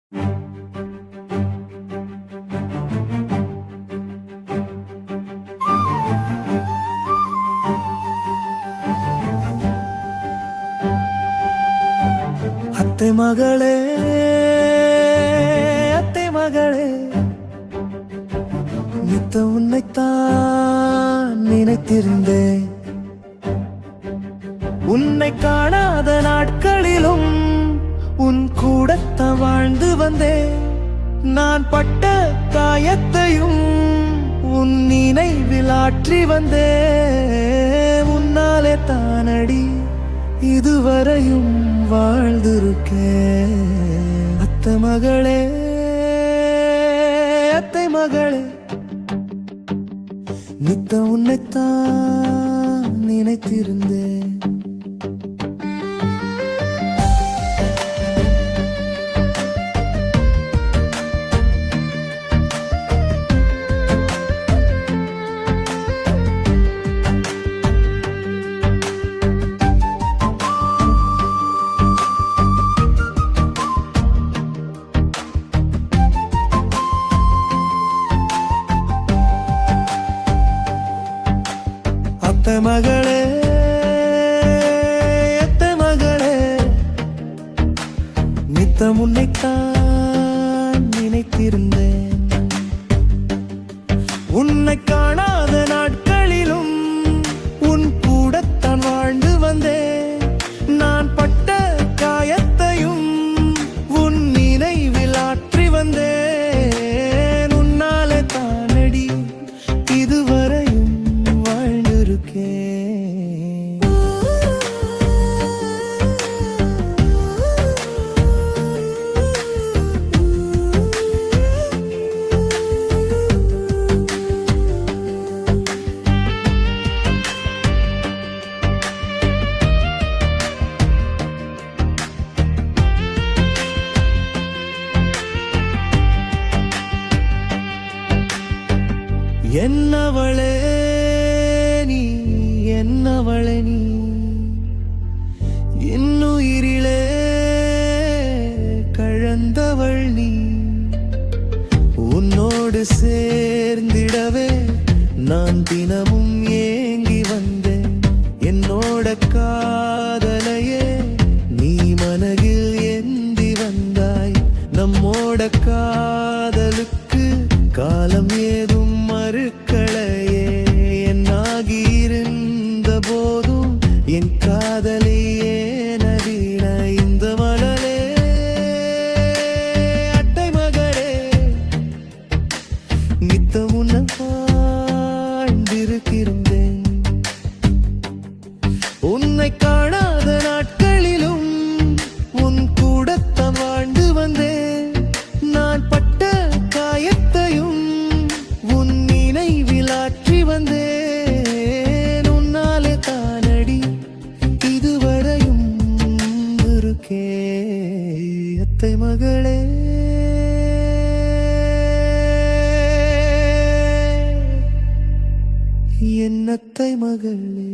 அத்தை மகளே, அத்தை மகளே, நித்த உன்னைத்தான் நினைத்திருந்தேன். உன்னை காணாத நாட்களிலும் உன் கூடத்தான் வாழ்ந்து வந்தேன். நான் பட்ட காயத்தையும் உன் நினைவில் ஆற்றி வந்தேன். உன்னாலே தானடி இதுவரையும் வாழ்ந்திருக்கேன். அத்தை மகளே, அத்தை மகளே, நித்த உன்னைத்தான் நினைத்திருந்தேன். அத்தை மகளே, அத்தை மகளே, நித்தம் உன்னைத்தான் நினைத்திருந்தேன். உன்னை காணாத நாட்களிலும் உன் கூடத்தான் வாழ்ந்து வந்தேன். நான் பட்ட காயத்தையும் உன் நினைவில் ஆற்றி வந்தேன். உன்னாலே தானடி இதுவரையும் என்னவளே நீ, என்னவளே நீ, இன்னுயிரிலே கழந்தவள் நீ. உன்னோடு சேர்ந்திடவே நான் தினமும் ஏங்கி வந்தேன். என்னோட காதலையே நீ மனதில் ஏந்தி வந்தாய். நம்மோட காதலுக்கு காலம் ஏதும் மறுக்களையே. என்னாகியிருந்த போதும் என் காதலியே நவீன இந்த மலரே. அத்தை மகளே, நித்த உன்னை வாழ்ந்திருக்கிறேன். உன்னை காணாத நாட்களிலும் உன் கூடத்தான் வாழ்ந்து வந்தேன். நான் பட்ட காயத்தையும் உன் நினைவில் ஆற்றி வந்தேன். உன்னாலே தானடி இதுவரையும் இருக்கே. அத்தை மகளே, என் அத்தை மகளே.